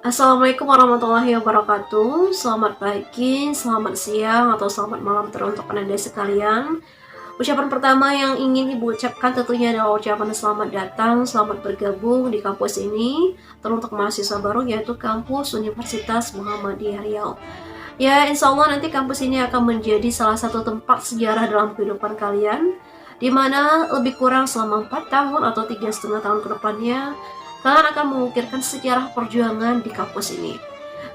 Assalamualaikum warahmatullahi wabarakatuh. Selamat pagi, selamat siang, atau selamat malam teruntuk Anda sekalian. Ucapan pertama yang ingin Ibu ucapkan tentunya adalah ucapan selamat datang, selamat bergabung di kampus ini teruntuk mahasiswa baru, yaitu kampus Universitas Muhammadiyah Riau. Ya, insya Allah nanti kampus ini akan menjadi salah satu tempat sejarah dalam kehidupan kalian, di mana lebih kurang selama 4 tahun atau 3,5 tahun ke depannya kalian akan mengukirkan sejarah perjuangan di kampus ini.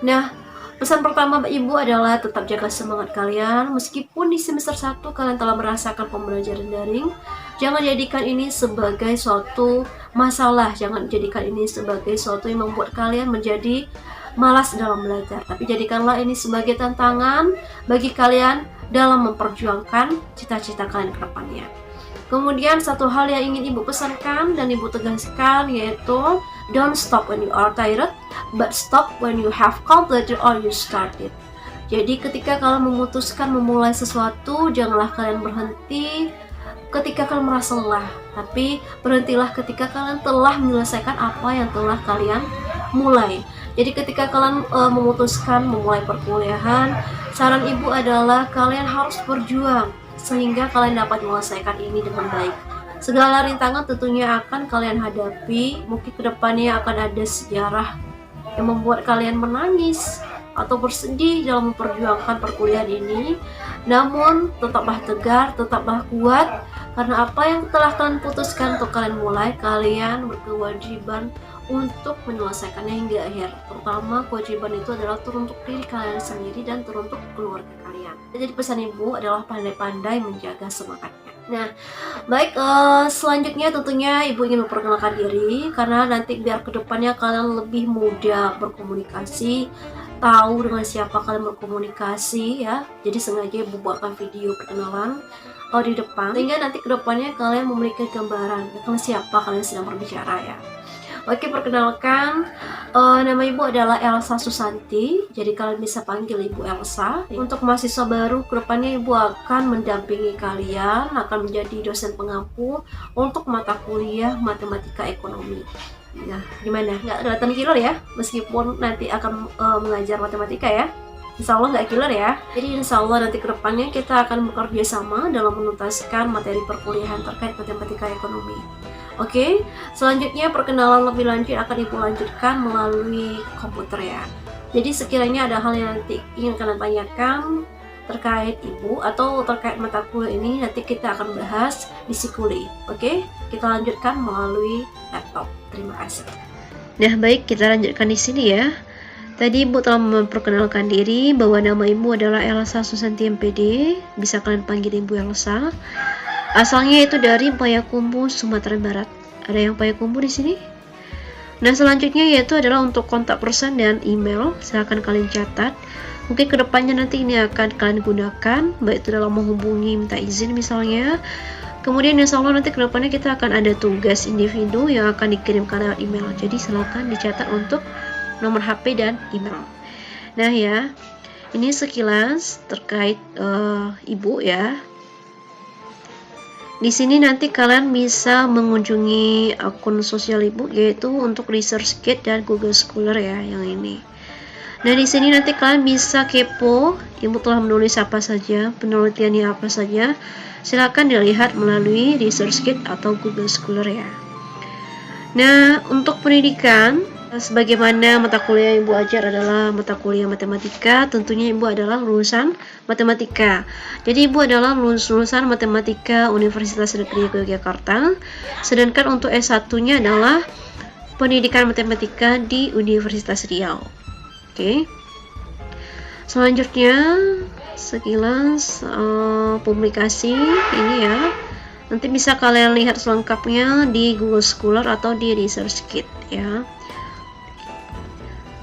Nah, pesan pertama Ibu adalah tetap jaga semangat kalian. Meskipun di semester 1 kalian telah merasakan pembelajaran daring, jangan jadikan ini sebagai suatu masalah. Jangan jadikan ini sebagai suatu yang membuat kalian menjadi malas dalam belajar. Tapi jadikanlah ini sebagai tantangan bagi kalian dalam memperjuangkan cita-cita kalian ke depannya. Kemudian satu hal yang ingin Ibu pesankan dan Ibu tegaskan yaitu don't stop when you are tired, but stop when you have completed or you started. Jadi ketika kalian memutuskan memulai sesuatu, janganlah kalian berhenti ketika kalian merasa lelah, tapi berhentilah ketika kalian telah menyelesaikan apa yang telah kalian mulai. Jadi ketika kalian memutuskan memulai perkuliahan, saran Ibu adalah kalian harus berjuang sehingga kalian dapat menyelesaikan ini dengan baik. Segala rintangan tentunya akan kalian hadapi. Mungkin kedepannya akan ada sejarah yang membuat kalian menangis atau bersedih dalam memperjuangkan perkuliahan ini. Namun tetaplah tegar, tetaplah kuat, karena apa yang telah kalian putuskan untuk kalian mulai, kalian berkewajiban untuk menyelesaikannya hingga akhir. Terutama kewajiban itu adalah teruntuk diri kalian sendiri dan teruntuk keluarga kalian. Jadi pesan Ibu adalah pandai-pandai menjaga semangatnya. Nah, baik, selanjutnya tentunya Ibu ingin memperkenalkan diri, karena nanti biar kedepannya kalian lebih mudah berkomunikasi, tahu dengan siapa kalian berkomunikasi ya. Jadi sengaja Ibu buatkan video perkenalan di depan, sehingga nanti kedepannya kalian memiliki gambaran tentang siapa kalian sedang berbicara ya. Oke, perkenalkan, nama Ibu adalah Elsa Susanti. Jadi kalian bisa panggil Ibu Elsa. Untuk mahasiswa baru, kedepannya Ibu akan mendampingi kalian, akan menjadi dosen pengampu untuk mata kuliah matematika ekonomi. Nah, gimana? Nggak kelihatan killer ya? Meskipun nanti akan mengajar matematika ya. Insya Allah nggak killer ya. Jadi insya Allah nanti kedepannya kita akan bekerja sama dalam menuntaskan materi perkuliahan terkait matematika ekonomi. Oke, selanjutnya perkenalan lebih lanjut akan Ibu lanjutkan melalui komputer ya. Jadi sekiranya ada hal yang nanti ingin kalian tanyakan terkait Ibu atau terkait mata kuliah ini, nanti kita akan bahas di Sikuli. Oke, kita lanjutkan melalui laptop. Terima kasih. Nah, baik, kita lanjutkan di sini ya. Tadi Ibu telah memperkenalkan diri bahwa nama Ibu adalah Elsa Susanti MPD. Bisa kalian panggil Ibu Elsa. Asalnya itu dari Payakumbuh, Sumatera Barat. Ada yang Payakumbuh di sini? Nah, selanjutnya yaitu adalah untuk kontak person dan email. Silahkan kalian catat. Mungkin kedepannya nanti ini akan kalian gunakan, baik itu dalam menghubungi, minta izin misalnya. Kemudian insya Allah nanti kedepannya kita akan ada tugas individu yang akan dikirimkan lewat email. Jadi silahkan dicatat untuk nomor HP dan email. Nah ya, ini sekilas terkait Ibu ya. Di sini nanti kalian bisa mengunjungi akun sosial Ibu, yaitu untuk ResearchGate dan Google Scholar ya, yang ini. Nah, di sini nanti kalian bisa kepo Ibu telah menulis apa saja, penelitiannya apa saja. Silakan dilihat melalui ResearchGate atau Google Scholar ya. Nah, untuk pendidikan, sebagaimana mata kuliah yang Ibu ajar adalah mata kuliah matematika, tentunya Ibu adalah lulusan matematika. Jadi Ibu adalah lulusan matematika Universitas Negeri Yogyakarta. Sedangkan untuk S1-nya adalah pendidikan matematika di Universitas Riau. Oke. Selanjutnya sekilas publikasi ini ya. Nanti bisa kalian lihat selengkapnya di Google Scholar atau di ResearchGate ya.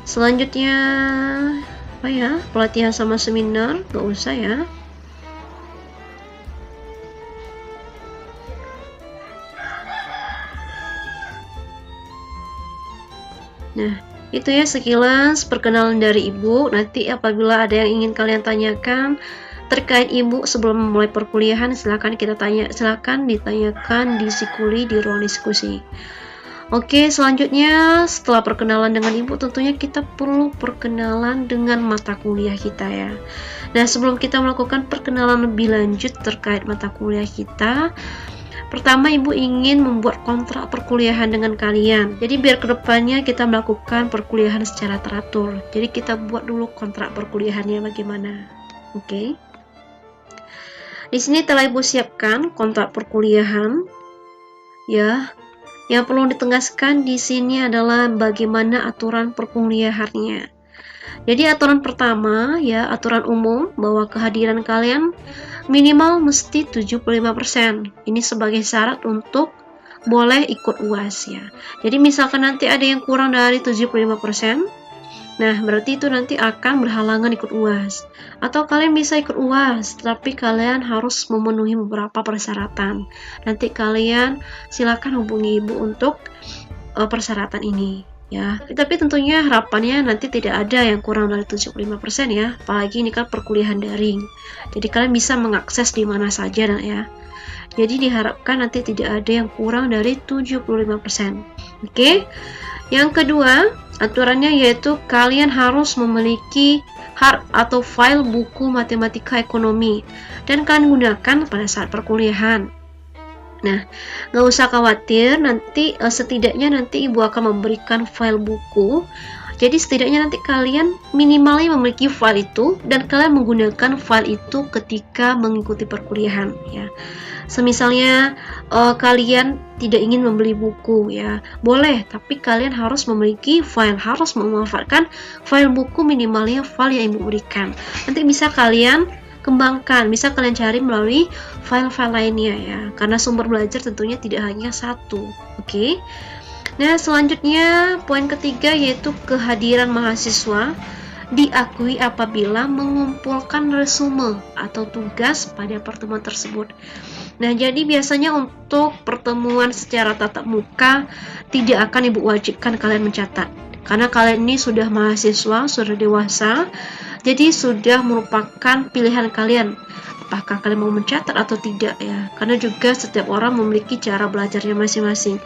Selanjutnya apa ya, pelatihan sama seminar gak usah ya. Nah, itu ya sekilas perkenalan dari Ibu. Nanti apabila ada yang ingin kalian tanyakan terkait Ibu sebelum memulai perkuliahan, silakan ditanyakan di Sikuli di ruang diskusi. Oke, selanjutnya setelah perkenalan dengan Ibu, tentunya kita perlu perkenalan dengan mata kuliah kita ya. Nah, sebelum kita melakukan perkenalan lebih lanjut terkait mata kuliah kita, pertama Ibu ingin membuat kontrak perkuliahan dengan kalian. Jadi biar kedepannya kita melakukan perkuliahan secara teratur. Jadi kita buat dulu kontrak perkuliahannya bagaimana. Oke. Di sini telah Ibu siapkan kontrak perkuliahan. Ya. Yang perlu ditegaskan di sini adalah bagaimana aturan perkuliahannya. Jadi aturan pertama ya, aturan umum bahwa kehadiran kalian minimal mesti 75%. Ini sebagai syarat untuk boleh ikut UAS ya. Jadi misalkan nanti ada yang kurang dari 75%, nah berarti itu nanti akan berhalangan ikut UAS. Atau kalian bisa ikut UAS, tapi kalian harus memenuhi beberapa persyaratan. Nanti kalian silakan hubungi Ibu untuk persyaratan ini ya. Tapi tentunya harapannya nanti tidak ada yang kurang dari 75% ya. Apalagi ini kan perkuliahan daring. Jadi kalian bisa mengakses di mana saja ya. Jadi diharapkan nanti tidak ada yang kurang dari 75%. Oke. Yang kedua, aturannya yaitu kalian harus memiliki hard atau file buku matematika ekonomi dan kalian gunakan pada saat perkuliahan. Nah, nggak usah khawatir, nanti setidaknya nanti Ibu akan memberikan file buku. Jadi setidaknya nanti kalian minimalnya memiliki file itu dan kalian menggunakan file itu ketika mengikuti perkuliahan ya. Semisalnya kalian tidak ingin membeli buku ya, boleh, tapi kalian harus memiliki file, harus memanfaatkan file buku minimalnya file yang Ibu berikan. Nanti bisa kalian kembangkan, bisa kalian cari melalui file-file lainnya ya, karena sumber belajar tentunya tidak hanya satu. Oke. Nah, selanjutnya poin ketiga yaitu kehadiran mahasiswa diakui apabila mengumpulkan resume atau tugas pada pertemuan tersebut. Nah, jadi biasanya untuk pertemuan secara tatap muka tidak akan Ibu wajibkan kalian mencatat. Karena kalian ini sudah mahasiswa, sudah dewasa, jadi sudah merupakan pilihan kalian. Apakah kalian mau mencatat atau tidak ya? Karena juga setiap orang memiliki cara belajarnya masing-masing.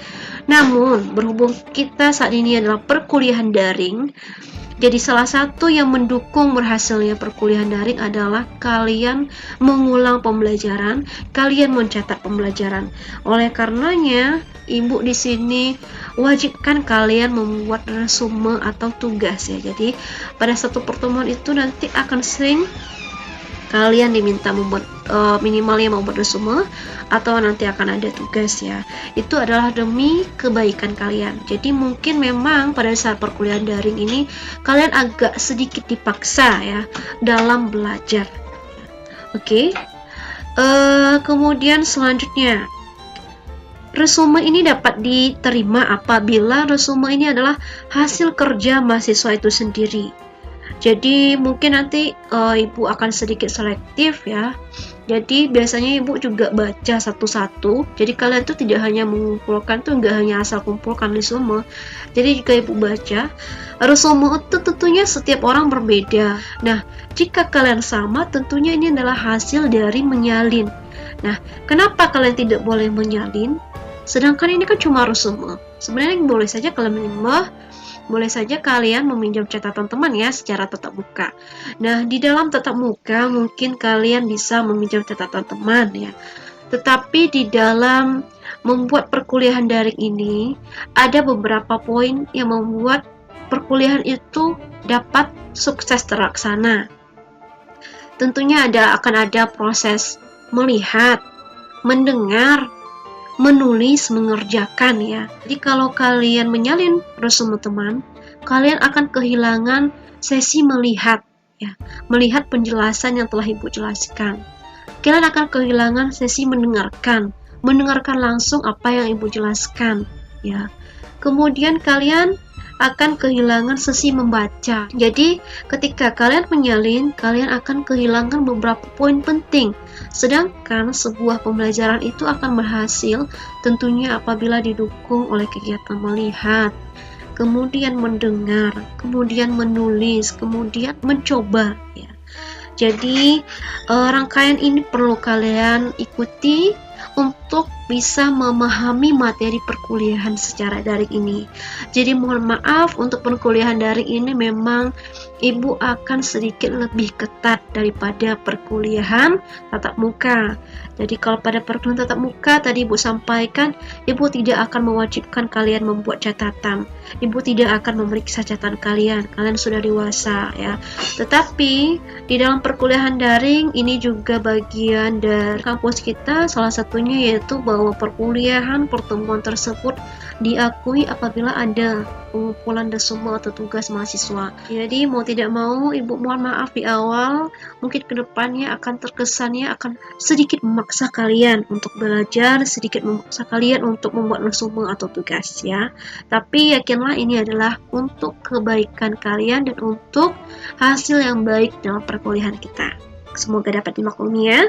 Namun, berhubung kita saat ini adalah perkuliahan daring, jadi salah satu yang mendukung berhasilnya perkuliahan daring adalah kalian mengulang pembelajaran, kalian mencatat pembelajaran. Oleh karenanya, Ibu di sini wajibkan kalian membuat resume atau tugas ya. Jadi pada satu pertemuan itu nanti akan sering kalian diminta membuat minimalnya membuat resume atau nanti akan ada tugas ya. Itu adalah demi kebaikan kalian. Jadi mungkin memang pada saat perkuliahan daring ini kalian agak sedikit dipaksa ya dalam belajar. Oke. Kemudian selanjutnya, resume ini dapat diterima apabila resume ini adalah hasil kerja mahasiswa itu sendiri. Jadi mungkin nanti Ibu akan sedikit selektif ya. Jadi biasanya Ibu juga baca satu-satu. Jadi kalian tuh tidak hanya mengumpulkan tuh, nggak hanya asal kumpulkan resume. Jadi jika Ibu baca resume itu tentunya setiap orang berbeda. Nah, jika kalian sama, tentunya ini adalah hasil dari menyalin. Nah, kenapa kalian tidak boleh menyalin? Sedangkan ini kan cuma resume. Sebenarnya boleh saja kalian boleh saja kalian meminjam catatan teman ya secara tatap muka. Nah, di dalam tatap muka mungkin kalian bisa meminjam catatan teman ya. Tetapi di dalam membuat perkuliahan daring ini ada beberapa poin yang membuat perkuliahan itu dapat sukses terlaksana. Tentunya akan ada proses melihat, mendengar, menulis, mengerjakan ya. Jadi kalau kalian menyalin resume teman, kalian akan kehilangan sesi melihat ya, melihat penjelasan yang telah Ibu jelaskan. Kalian akan kehilangan sesi mendengarkan langsung apa yang Ibu jelaskan ya. Kemudian kalian akan kehilangan sesi membaca. Jadi ketika kalian menyalin, kalian akan kehilangan beberapa poin penting. Sedangkan sebuah pembelajaran itu akan berhasil tentunya apabila didukung oleh kegiatan melihat, kemudian mendengar, kemudian menulis, kemudian mencoba ya. Jadi rangkaian ini perlu kalian ikuti untuk bisa memahami materi perkuliahan secara daring ini. Jadi mohon maaf, untuk perkuliahan daring ini memang Ibu akan sedikit lebih ketat daripada perkuliahan tatap muka. Jadi kalau pada perkuliahan tatap muka tadi Ibu sampaikan, Ibu tidak akan mewajibkan kalian membuat catatan. Ibu tidak akan memeriksa catatan kalian sudah dewasa ya. Tetapi di dalam perkuliahan daring ini juga bagian dari kampus kita, salah satunya yaitu bahwa perkuliahan pertemuan tersebut diakui apabila ada pengumpulan semua atau tugas mahasiswa. Jadi mau tidak mau Ibu mohon maaf di awal, mungkin kedepannya akan terkesannya akan sedikit memaksa kalian untuk belajar, sedikit memaksa kalian untuk membuat resume atau tugas ya. Tapi yakinlah ini adalah untuk kebaikan kalian dan untuk hasil yang baik dalam perkuliahan kita. Semoga dapat dimaklumi ya.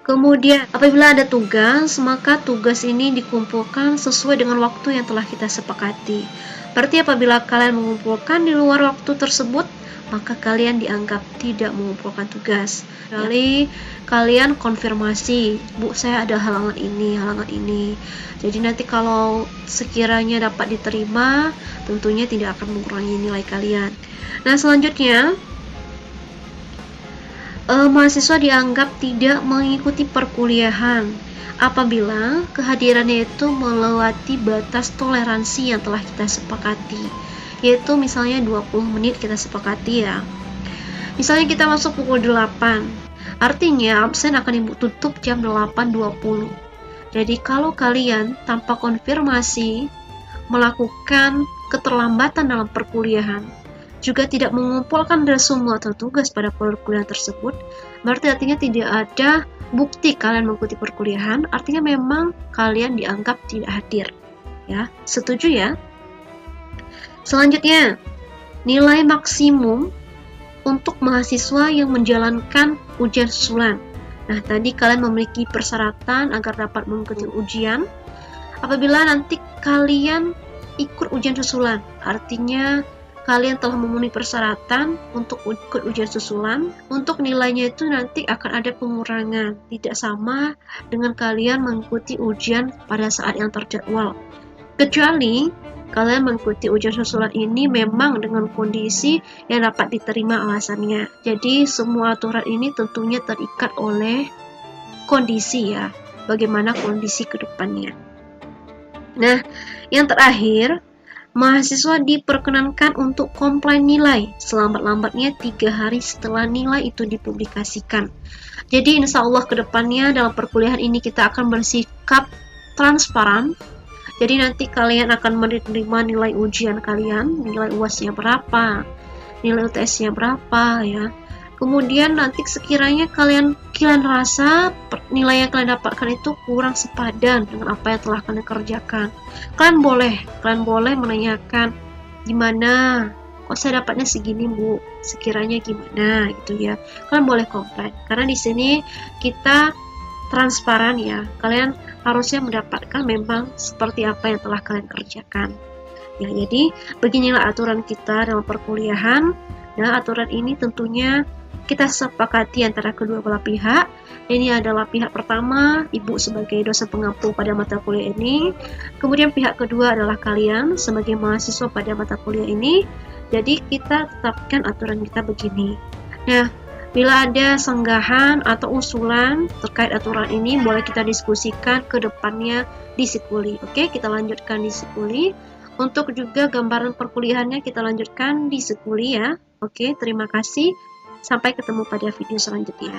Kemudian apabila ada tugas, maka tugas ini dikumpulkan sesuai dengan waktu yang telah kita sepakati. Berarti apabila kalian mengumpulkan di luar waktu tersebut, maka kalian dianggap tidak mengumpulkan tugas. Kecuali kalian konfirmasi, Bu, saya ada halangan ini. Jadi nanti kalau sekiranya dapat diterima, tentunya tidak akan mengurangi nilai kalian. Nah, selanjutnya mahasiswa dianggap tidak mengikuti perkuliahan apabila kehadirannya itu melewati batas toleransi yang telah kita sepakati, yaitu misalnya 20 menit kita sepakati ya. Misalnya kita masuk pukul 8, artinya absen akan Ibu tutup jam 8.20. Jadi kalau kalian tanpa konfirmasi melakukan keterlambatan dalam perkuliahan, juga tidak mengumpulkan resume atau tugas pada perkuliahan tersebut, berarti artinya tidak ada bukti kalian mengikuti perkuliahan, artinya memang kalian dianggap tidak hadir ya. Setuju ya? Selanjutnya, nilai maksimum untuk mahasiswa yang menjalankan ujian susulan. Nah, tadi kalian memiliki persyaratan agar dapat mengikuti ujian. Apabila nanti kalian ikut ujian susulan, artinya kalian telah memenuhi persyaratan untuk ikut ujian susulan, untuk nilainya itu nanti akan ada pengurangan, tidak sama dengan kalian mengikuti ujian pada saat yang terjadwal. Kecuali kalian mengikuti ujian susulan ini memang dengan kondisi yang dapat diterima alasannya. Jadi semua aturan ini tentunya terikat oleh kondisi ya, bagaimana kondisi ke depannya. Nah, yang terakhir, mahasiswa diperkenankan untuk komplain nilai selambat-lambatnya 3 hari setelah nilai itu dipublikasikan. Jadi insya Allah kedepannya dalam perkuliahan ini kita akan bersikap transparan. Jadi nanti kalian akan menerima nilai ujian kalian, nilai UAS-nya berapa, nilai UTS-nya berapa ya. Kemudian nanti sekiranya kalian rasa nilai yang kalian dapatkan itu kurang sepadan dengan apa yang telah kalian kerjakan, kalian boleh menanyakan, gimana kok saya dapatnya segini Bu, sekiranya gimana gitu ya. Kalian boleh komplain karena di sini kita transparan ya. Kalian harusnya mendapatkan memang seperti apa yang telah kalian kerjakan ya. Jadi beginilah aturan kita dalam perkuliahan. Nah, aturan ini tentunya kita sepakati antara kedua belah pihak. Ini adalah pihak pertama, Ibu sebagai dosen pengampu pada mata kuliah ini. Kemudian pihak kedua adalah kalian sebagai mahasiswa pada mata kuliah ini. Jadi kita tetapkan aturan kita begini. Nah, bila ada senggahan atau usulan terkait aturan ini, boleh kita diskusikan ke depannya di Sikuli. Oke, kita lanjutkan di Sikuli. Untuk juga gambaran perkuliahannya kita lanjutkan di Sikuli ya. Oke, terima kasih. Sampai ketemu pada video selanjutnya.